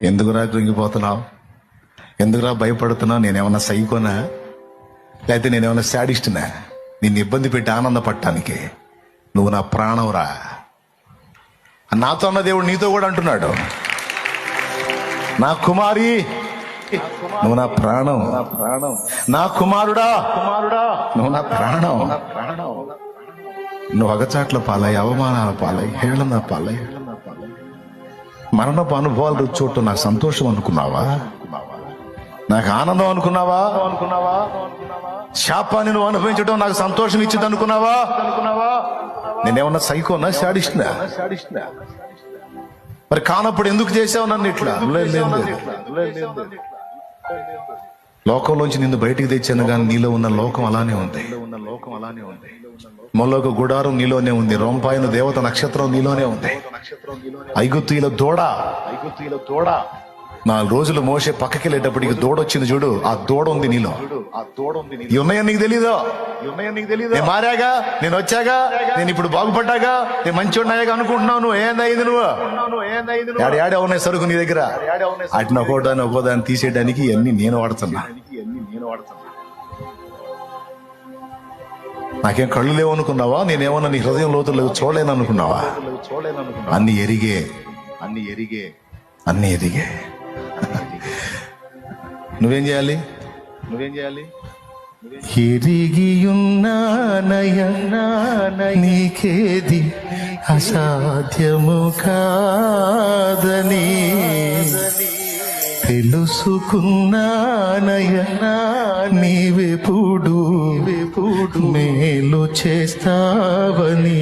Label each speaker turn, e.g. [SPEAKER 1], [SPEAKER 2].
[SPEAKER 1] ఎందుకురా కృంగిపోతున్నావు? ఎందుకురా భయపడుతున్నావు? నేనేమన్నా సైకోనా? లేకపోతే నేనేమన్నా శాడిస్టునా? నిన్ను ఇబ్బంది పెట్టి ఆనందపడటానికి? నువ్వు నా ప్రాణంరా. నాతో అన్న దేవుడు నీతో కూడా అంటున్నాడు, నా కుమారి నువ్వు నా ప్రాణం, నా కుమారుడా నువ్వు నా ప్రాణం. నువ్వు అగచాట్ల పాలై, అవమానాల పాలై, హేళన పాలై, మరణపు అనుభవాలు రుచి చూడటం నాకు సంతోషం అనుకున్నావా? నాకు ఆనందం అనుకున్నావా? శాపాన్ని నువ్వు అనుభవించడం నాకు సంతోషం ఇచ్చింది అనుకున్నావా? నేనేమన్నా సైకోనా, శాడిస్టునా? మరి కానప్పుడు ఎందుకు చేసావు నన్ను ఇట్లా? లోకంలోంచి నిన్ను బయటికి తెచ్చాను, కానీ నీలో ఉన్న లోకం అలానే ఉంది. మొలోక గుడారం నీలోనే ఉంది, రొంపాయిన దేవత నక్షత్రం నీలోనే ఉంది, ఐగుప్తీయుల దూడ 4 రోజులు మోసే పక్కకి వెళ్ళేటప్పటికి దూడొచ్చింది చూడు, ఆ దూడ ఉంది నీలో. ఇవి ఉన్నాయని నీకు తెలీదు. నేను మారాగా, నేను వచ్చాగా, నేను ఇప్పుడు బాగుపడ్డాగా, నేను మంచి ఉన్నాయాగా అనుకుంటున్నావు. నువ్వు ఏందైంది? నువ్వు ఏడే ఉన్నాయి సరుకు నీ దగ్గర. అట్ని ఒక్కోదాన్ని తీసేయడానికి ఇవన్నీ నేను వాడుతున్నా. నాకేం కళ్ళు లేవు అనుకున్నావా? నేనేమన్నా నీ హృదయం లోతులు చూడలేను అనుకున్నావా? అన్ని ఎరిగే. నువ్వేం చేయాలి? ఎరిగియున్నానయ్యా నీకేది అసాధ్యము కాదని, తెలుసుకున్నానయ్యా నీవెప్పుడు మేలు చేస్తావని.